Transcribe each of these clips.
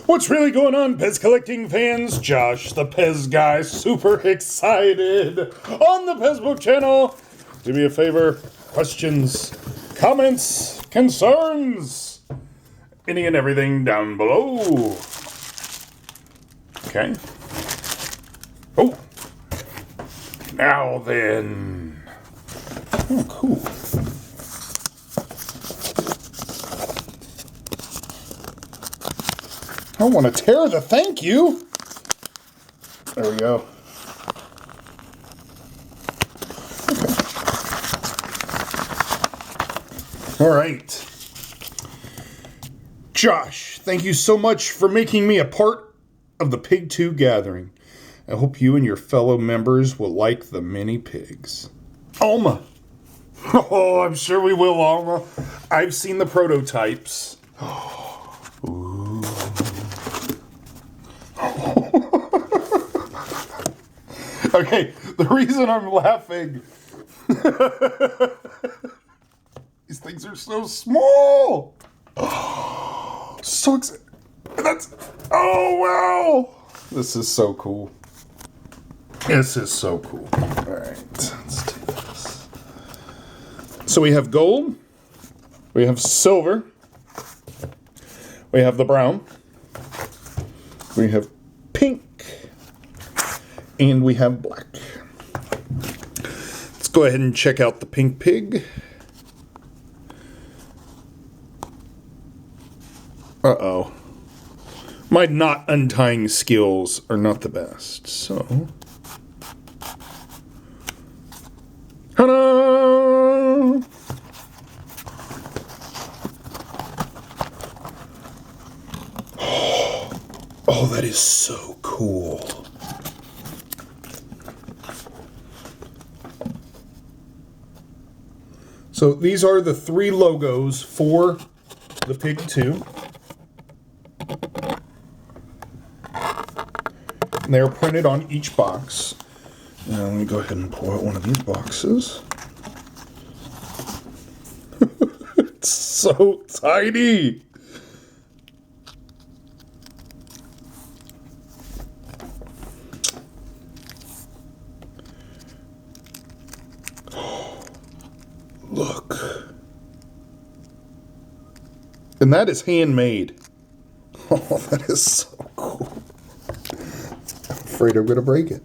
What's really going on, Pez collecting fans? Josh, the Pez guy, super excited on the Pezbook channel. Do me a favor, questions, comments, concerns, any and everything down below. Okay. Oh. Now then. Oh, cool. I don't want to tear the thank you. There we go. Okay. All right. Josh, thank you so much for making me a part of the ThePIGToo gathering. I hope you and your fellow members will like the mini pigs. Alma. Oh, I'm sure we will, Alma. I've seen the prototypes. Ooh. Okay, the reason I'm laughing, these things are so small. So excited. Oh wow. This is so cool. This is so cool. All right, let's do this. So we have gold, we have silver, we have the brown, we have pink, and we have black. Let's go ahead and check out the pink pig. Uh-oh. My knot untying skills are not the best, so... Ta-da! Oh, that is so cool. So these are the 3 logos for the ThePIGToo. And they're printed on each box. Now let me go ahead and pull out one of these boxes. It's so tiny. Look. And that is handmade. Oh, that is so cool. I'm afraid I'm going to break it.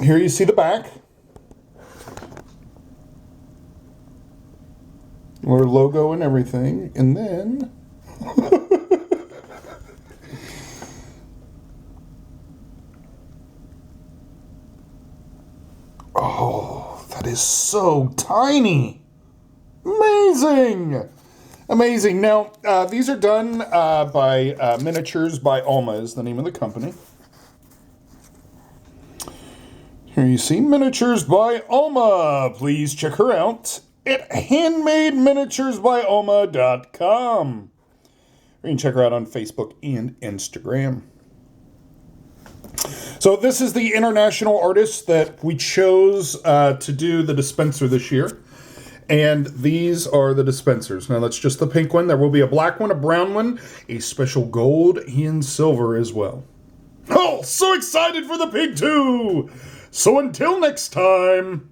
Here you see the back. Our logo and everything. And then... oh, that is so tiny. Amazing. Amazing. Now, these are done by Miniatures by Alma is the name of the company. Here you see Miniatures by Alma. Please check her out at handmademiniaturesbyalma.com. You can check her out on Facebook and Instagram. So this is the international artist that we chose to do the dispenser this year. And these are the dispensers. Now that's just the pink one. There will be a black one, a brown one, a special gold and silver as well. Oh, so excited for the ThePIGToo! So until next time...